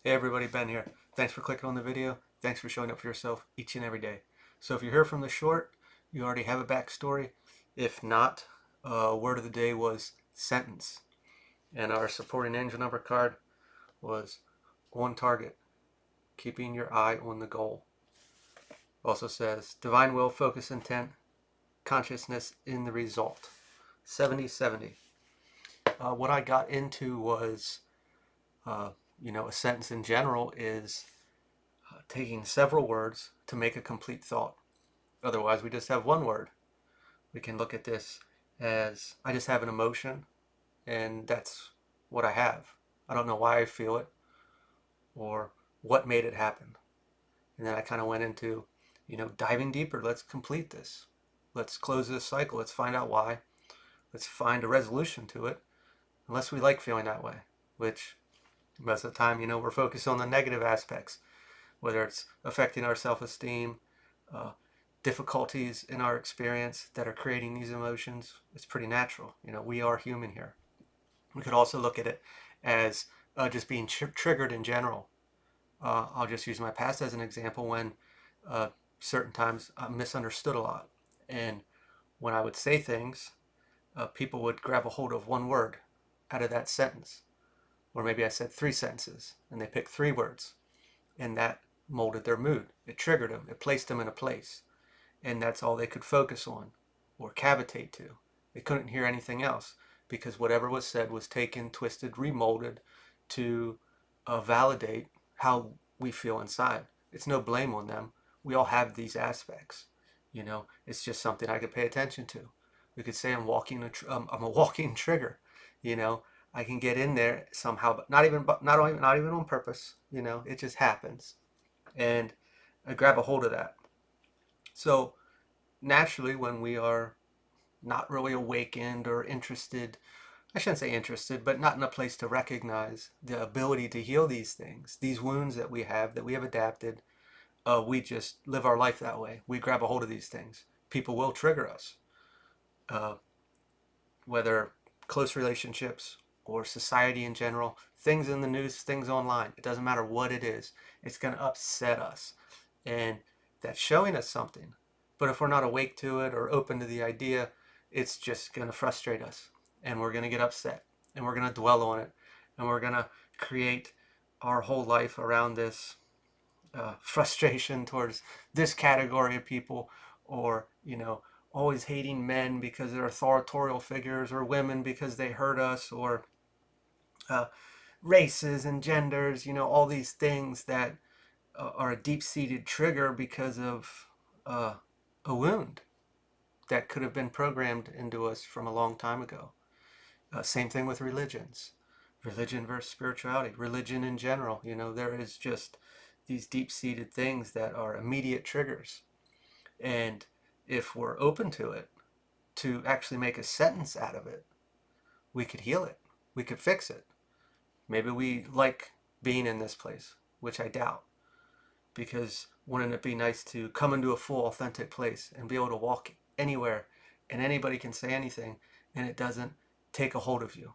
Hey everybody, Ben here. Thanks for clicking on the video. Thanks for showing up for yourself each and every day. So if you're here from the short, you already have a backstory. If not, word of the day was sentence. And our supporting angel number card was on target, keeping your eye on the goal. Also says divine will, focus, intent, consciousness in the result. 70/70. What I got into was, uh, a sentence in general is taking several words to make a complete thought. Otherwise, we just have one word. We can look at this as I just have an emotion, and that's what I have. I don't know why I feel it or what made it happen. And then I kind of went into, diving deeper. Let's complete this. Let's close this cycle. Let's find out why. Let's find a resolution to it, unless we like feeling that way, which most of the time, we're focused on the negative aspects, whether it's affecting our self-esteem, uh, difficulties in our experience that are creating these emotions. It's pretty natural. We are human here. We could also look at it as just being triggered in general. I'll just use my past as an example when uh, certain times I'm misunderstood a lot. And when I would say things, people would grab a hold of one word out of that sentence. Or maybe I said three sentences and they picked three words. And that molded their mood. It triggered them. It placed them in a place. And that's all they could focus on or cavitate to. They couldn't hear anything else because whatever was said was taken, twisted, remolded to validate how we feel inside. It's no blame on them. We all have these aspects. It's just something I could pay attention to. We could say I'm a walking trigger. You know, I can get in there somehow, but not even on purpose. It just happens, and I grab a hold of that. So naturally, when we are not really awakened or interested, I shouldn't say interested, but not in a place to recognize the ability to heal these things, these wounds that we have adapted. We just live our life that way. We grab a hold of these things. People will trigger us, uh, whether close relationships or society in general, things in the news, things online. It doesn't matter what it is. It's going to upset us. And that's showing us something. But if we're not awake to it or open to the idea, it's just going to frustrate us. And we're going to get upset. And we're going to dwell on it. And we're going to create our whole life around this frustration towards this category of people, or always hating men because they're authorial figures, or women because they hurt us, or uh, races and genders, all these things that are a deep-seated trigger because of uh, a wound that could have been programmed into us from a long time ago. Same thing with religion versus spirituality, religion in general. There is just these deep-seated things that are immediate triggers. And if we're open to it, to actually make a sentence out of it, we could heal it. We could fix it. Maybe we like being in this place, which I doubt, because wouldn't it be nice to come into a full, authentic place and be able to walk anywhere and anybody can say anything and it doesn't take a hold of you?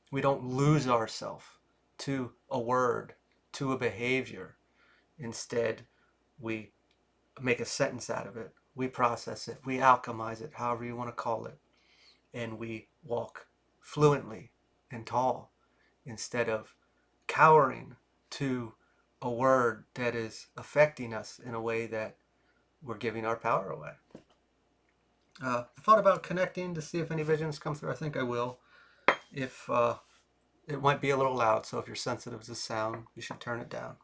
We don't lose ourselves to a word, to a behavior. Instead, we make a sentence out of it. We process it. We alchemize it, however you want to call it. And we walk fluently and tall instead of cowering to a word that is affecting us in a way that we're giving our power away. I thought about connecting to see if any visions come through. I think I will. If it might be a little loud, so if you're sensitive to sound, you should turn it down.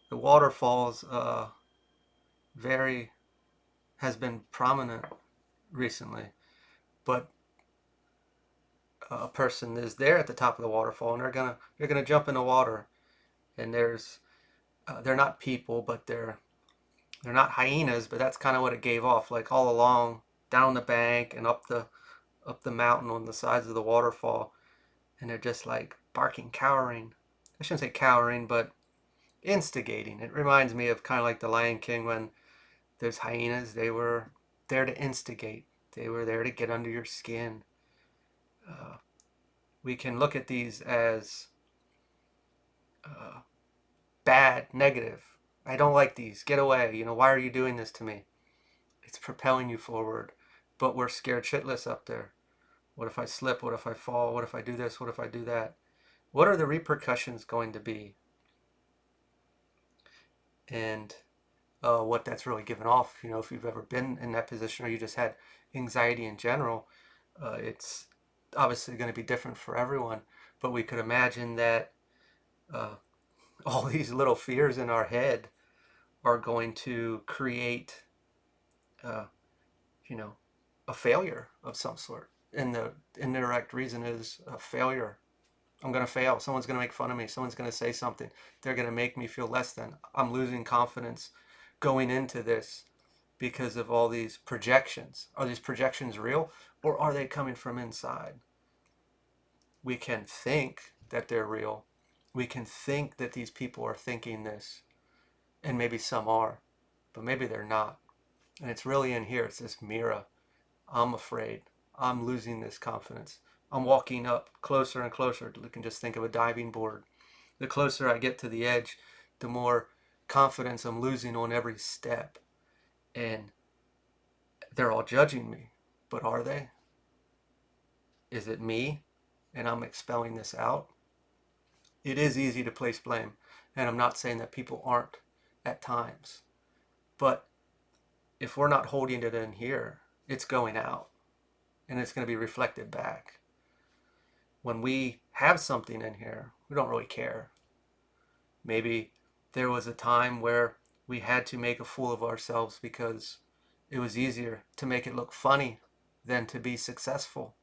The waterfalls very has been prominent recently, but a person is there at the top of the waterfall and they're gonna jump in the water, and they're not people, but they're not hyenas, but that's kind of what it gave off, like all along down the bank and up the mountain on the sides of the waterfall, and they're just like barking, cowering. I shouldn't say cowering, but instigating. It reminds me of kind of like the Lion King when those hyenas, they were there to instigate. They were there to get under your skin. Uh, we can look at these as uh, bad, negative. I don't like these. Get away. Why are you doing this to me? It's propelling you forward. But we're scared shitless up there. What if I slip? What if I fall? What if I do this? What if I do that? What are the repercussions going to be? And what that's really given off. If you've ever been in that position or you just had anxiety in general, it's obviously going to be different for everyone. But we could imagine that uh, all these little fears in our head are going to create, uh, you know, a failure of some sort. And the indirect reason is a failure. I'm going to fail. Someone's going to make fun of me. Someone's going to say something. They're going to make me feel less than. I'm losing confidence going into this because of all these projections. Are these projections real, or are they coming from inside? We can think that they're real. We can think that these people are thinking this, and maybe some are, but maybe they're not. And it's really in here. It's this mirror. I'm afraid. I'm losing this confidence. I'm walking up closer and closer. You can just think of a diving board. The closer I get to the edge, the more confidence I'm losing on every step. And they're all judging me. But are they? Is it me? And I'm expelling this out? It is easy to place blame. And I'm not saying that people aren't at times. But if we're not holding it in here, it's going out. And it's going to be reflected back. When we have something in here, we don't really care. Maybe there was a time where we had to make a fool of ourselves because it was easier to make it look funny than to be successful.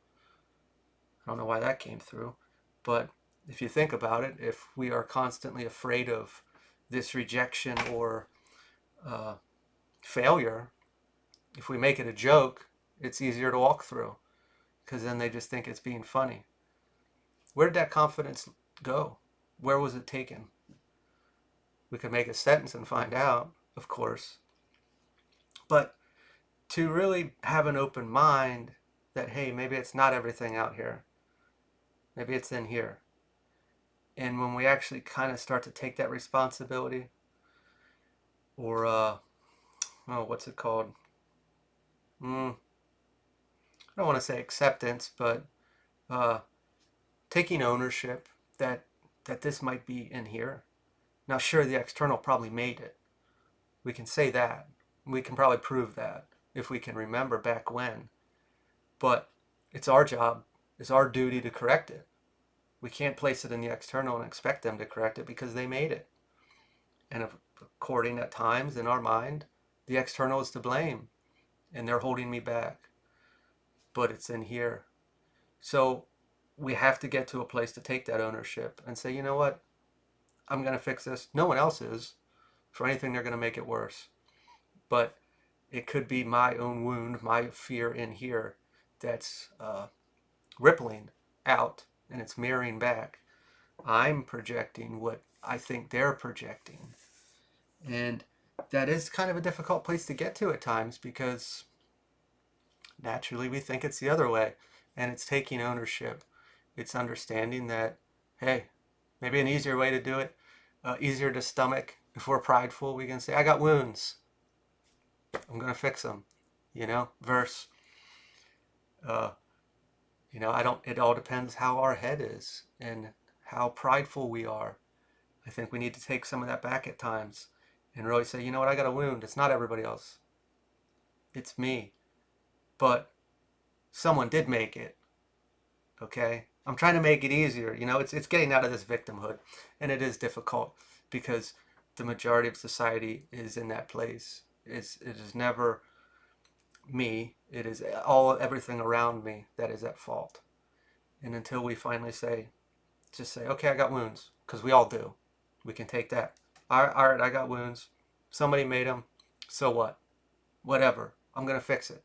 I don't know why that came through, but if you think about it, if we are constantly afraid of this rejection or failure, if we make it a joke, it's easier to walk through because then they just think it's being funny. Where did that confidence go? Where was it taken? We could make a sentence and find out, of course. But to really have an open mind that, hey, maybe it's not everything out here. Maybe it's in here. And when we actually kind of start to take that responsibility, or, what's it called? I don't want to say acceptance, but taking ownership that this might be in here. Now, sure, the external probably made it. We can say that. We can probably prove that if we can remember back when. But it's our job, it's our duty to correct it. We can't place it in the external and expect them to correct it because they made it. And according at times in our mind, the external is to blame and they're holding me back. But it's in here. So we have to get to a place to take that ownership and say, you know what? I'm going to fix this. No one else is. For anything, they're going to make it worse. But it could be my own wound, my fear in here that's rippling out and it's mirroring back. I'm projecting what I think they're projecting. And that is kind of a difficult place to get to at times because naturally we think it's the other way. And it's taking ownership. It's understanding that, hey, maybe an easier way to do it, easier to stomach. If we're prideful, we can say, I got wounds. I'm going to fix them, verse, it all depends how our head is and how prideful we are. I think we need to take some of that back at times and really say, you know what, I got a wound. It's not everybody else. It's me. But someone did make it. Okay? I'm trying to make it easier. It's getting out of this victimhood. And it is difficult because the majority of society is in that place. It is never me. It is everything around me that is at fault. And until we finally just say, okay, I got wounds, because we all do. We can take that. All right, I got wounds. Somebody made them. So what? Whatever. I'm going to fix it.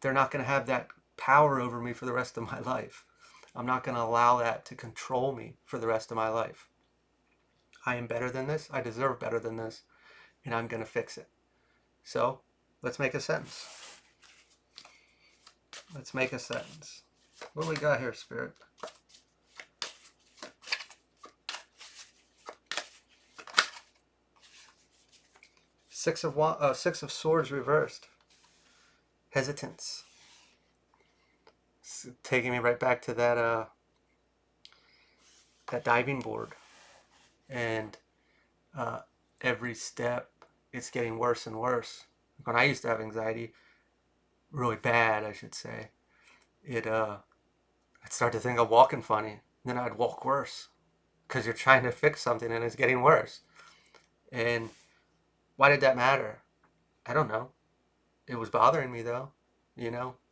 They're not going to have that power over me for the rest of my life. I'm not going to allow that to control me for the rest of my life. I am better than this. I deserve better than this. And I'm going to fix it. So let's make a sentence. Let's make a sentence. What do we got here, Spirit? Six of Swords reversed. Hesitance. It's taking me right back to that diving board, and every step it's getting worse and worse. When I used to have anxiety, really bad, I should say, I'd start to think I'm walking funny. Then I'd walk worse because you're trying to fix something and it's getting worse. And why did that matter? I don't know. It was bothering me though,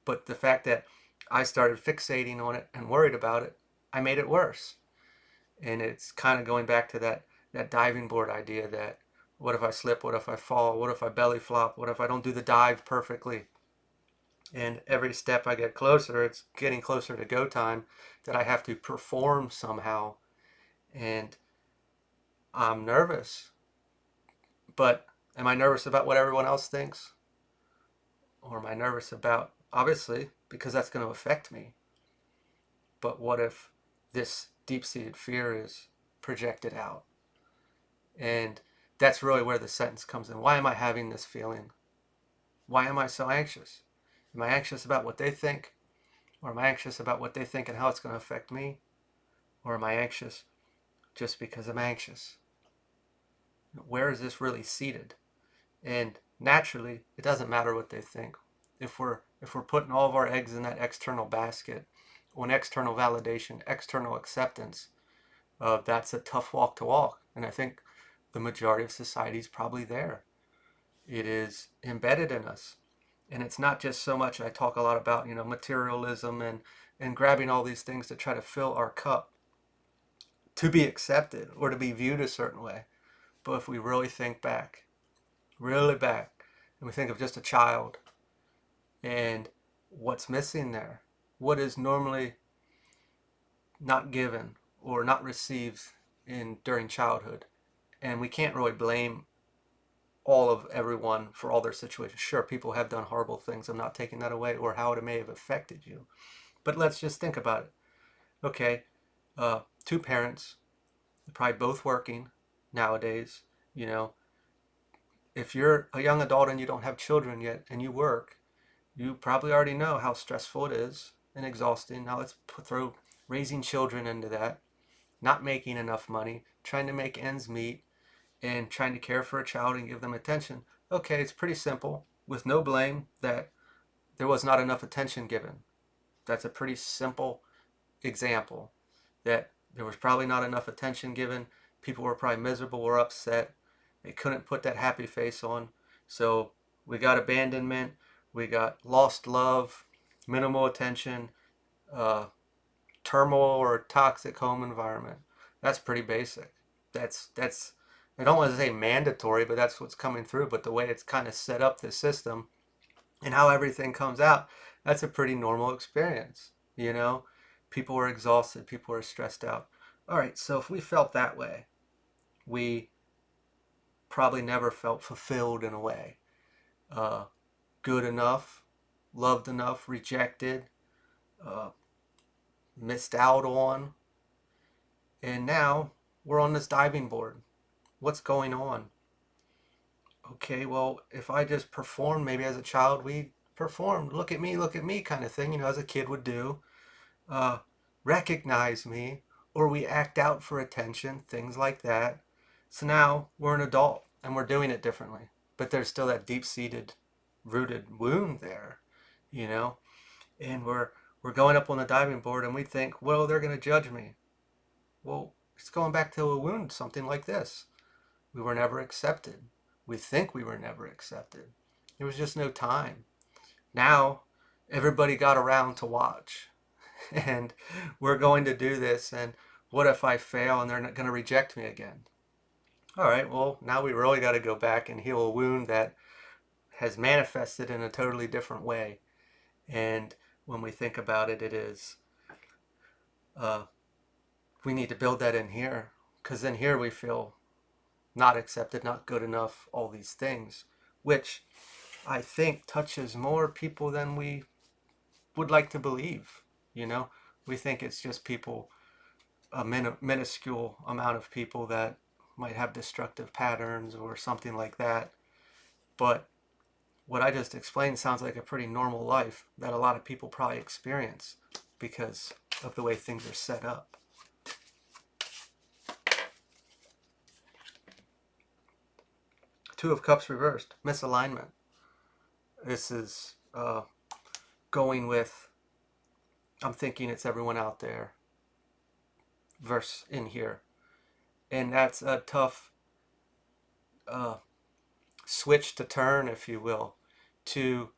But the fact that I started fixating on it and worried about it, I made it worse. And it's kind of going back to that diving board idea that what if I slip? What if I fall? What if I belly flop? What if I don't do the dive perfectly? And every step I get closer, it's getting closer to go time that I have to perform somehow. And I'm nervous. But am I nervous about what everyone else thinks? Or am I nervous about, obviously, because that's going to affect me. But what if this deep-seated fear is projected out? And that's really where the sentence comes in. Why am I having this feeling? Why am I so anxious? Am I anxious about what they think? Or am I anxious about what they think and how it's going to affect me? Or am I anxious just because I'm anxious? Where is this really seated? And naturally, it doesn't matter what they think. If we're putting all of our eggs in that external basket, on external validation, external acceptance, that's a tough walk to walk. And I think the majority of society is probably there. It is embedded in us. And it's not just so much, I talk a lot about, materialism and grabbing all these things to try to fill our cup to be accepted or to be viewed a certain way. But if we really think back, really back, and we think of just a child and what's missing there, what is normally not given or not received during childhood. And we can't really blame all of everyone for all their situations. Sure, people have done horrible things. I'm not taking that away, or how it may have affected you. But let's just think about it. Okay, two parents, probably both working nowadays. If you're a young adult and you don't have children yet and you work, you probably already know how stressful it is and exhausting. Now let's throw raising children into that, not making enough money, trying to make ends meet, and trying to care for a child and give them attention. Okay, it's pretty simple, with no blame, that there was not enough attention given. That's a pretty simple example, that there was probably not enough attention given. People were probably miserable or upset. They couldn't put that happy face on. So we got abandonment, we got lost love, minimal attention, turmoil or toxic home environment. That's pretty basic. That's I don't want to say mandatory, but that's what's coming through. But the way it's kind of set up, this system, and how everything comes out, that's a pretty normal experience. People are exhausted, people are stressed out. All right, so if we felt that way, we probably never felt fulfilled in a way. Good enough, loved enough, rejected, uh, missed out on. And now we're on this diving board. What's going on? Okay, well, if I just performed, maybe as a child, we performed, look at me kind of thing, as a kid would do. Uh, Recognize me, or we act out for attention, things like that. So now we're an adult and we're doing it differently. But there's still that deep-seated, rooted wound there, you know? And we're going up on the diving board and we think, well, they're going to judge me. Well, it's going back to a wound, something like this. We were never accepted. We think we were never accepted. There was just no time. Now, everybody got around to watch. And we're going to do this. And what if I fail and they're not going to reject me again? All right, well, now we really got to go back and heal a wound that has manifested in a totally different way. And when we think about it, it is, we need to build that in here. Because in here we feel not accepted, not good enough, all these things, which I think touches more people than we would like to believe. You know, we think it's just people, a minuscule amount of people that might have destructive patterns or something like that. But what I just explained sounds like a pretty normal life that a lot of people probably experience because of the way things are set up. Two of Cups reversed, misalignment. This is going with, I'm thinking it's everyone out there verse in here. And that's a tough switch to turn, if you will, to,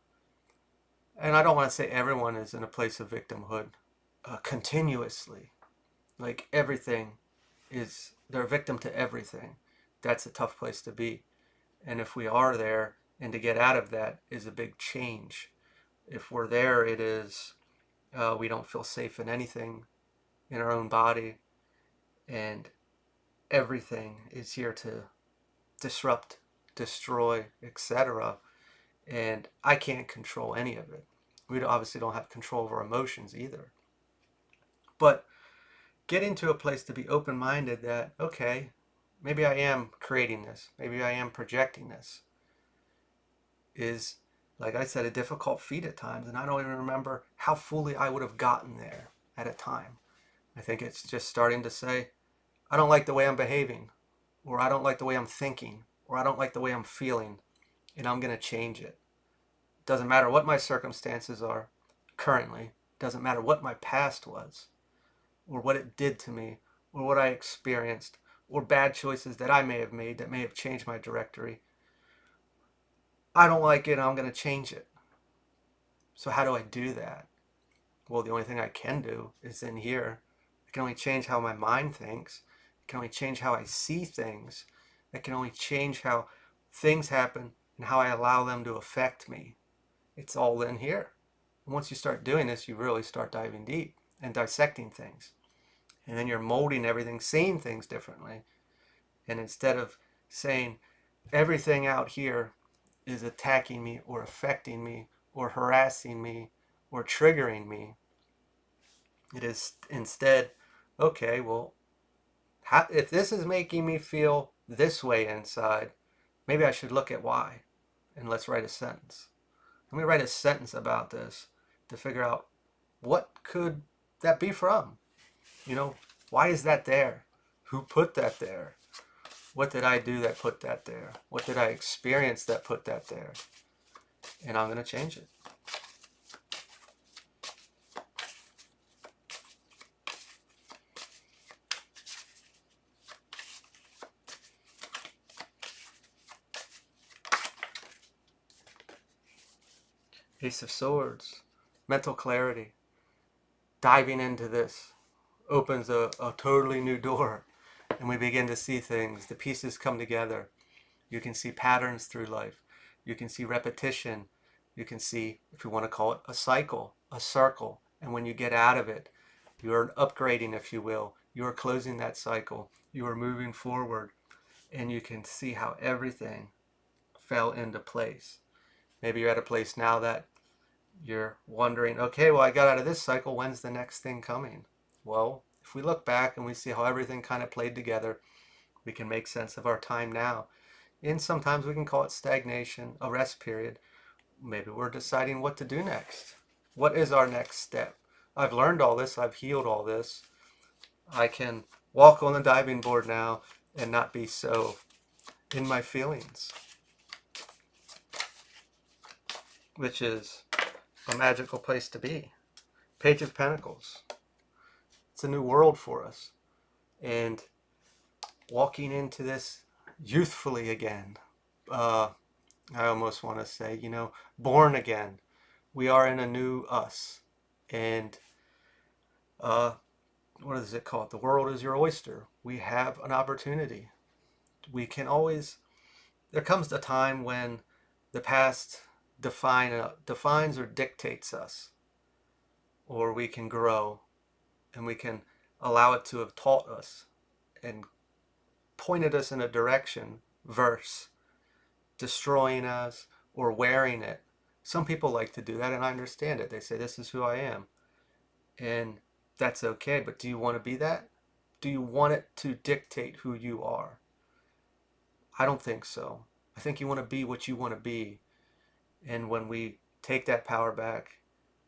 and I don't want to say everyone is in a place of victimhood continuously. Like everything is, they're a victim to everything. That's a tough place to be. And if we are there, and to get out of that is a big change. If we're there, it is, we don't feel safe in anything in our own body. And everything is here to disrupt, destroy, etc. And I can't control any of it. We obviously don't have control of our emotions either. But getting to a place to be open-minded that, okay, maybe I am creating this, maybe I am projecting this, is, like I said, a difficult feat at times. And I don't even remember how fully I would have gotten there at a time. I think it's just starting to say, I don't like the way I'm behaving, or I don't like the way I'm thinking, or I don't like the way I'm feeling, and I'm going to change it. Doesn't matter what my circumstances are currently, doesn't matter what my past was, or what it did to me, or what I experienced, or bad choices that I may have made that may have changed my trajectory. I don't like it, and I'm going to change it. So how do I do that? Well, the only thing I can do is in here. I can only change how my mind thinks. I can only change how I see things. I can only change how things happen and how I allow them to affect me. It's all in here. And once you start doing this, you really start diving deep and dissecting things. And then you're molding everything, seeing things differently. And instead of saying everything out here is attacking me or affecting me or harassing me or triggering me, it is instead, okay, well, if this is making me feel this way inside, maybe I should look at why. And let's write a sentence. Let me write a sentence about this to figure out what could that be from? You know, why is that there? Who put that there? What did I do that put that there? What did I experience that put that there? And I'm going to change it. Ace of Swords, mental clarity. Diving into this opens a totally new door, and we begin to see things. The pieces come together. You can see patterns through life. You can see repetition. You can see, if you want to call it, a cycle, a circle. And when you get out of it, you're upgrading, if you will. You are closing that cycle. You are moving forward. And you can see how everything fell into place. Maybe you're at a place now that you're wondering, okay, well, I got out of this cycle. When's the next thing coming? Well, if we look back and we see how everything kind of played together, we can make sense of our time now. And sometimes we can call it stagnation, a rest period. Maybe we're deciding what to do next. What is our next step? I've learned all this. I've healed all this. I can walk on the diving board now and not be so in my feelings, which is a magical place to be. Page of Pentacles. It's a new world for us. And walking into this youthfully again. I almost want to say, born again. We are in a new us. And what is it called? The world is your oyster. We have an opportunity. We can always, there comes a time when the past defines or dictates us. Or we can grow and we can allow it to have taught us and pointed us in a direction versus destroying us or wearing it. Some people like to do that, and I understand it. They say, this is who I am. And that's okay, but do you want to be that? Do you want it to dictate who you are? I don't think so. I think you want to be what you want to be. And when we take that power back,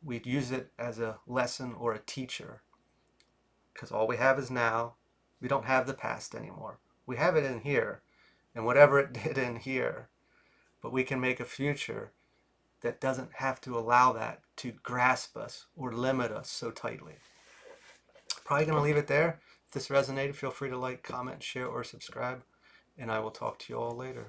we use it as a lesson or a teacher. Because all we have is now. We don't have the past anymore. We have it in here, and whatever it did in here. But we can make a future that doesn't have to allow that to grasp us or limit us so tightly. Probably going to leave it there. If this resonated, feel free to like, comment, share, or subscribe. And I will talk to you all later.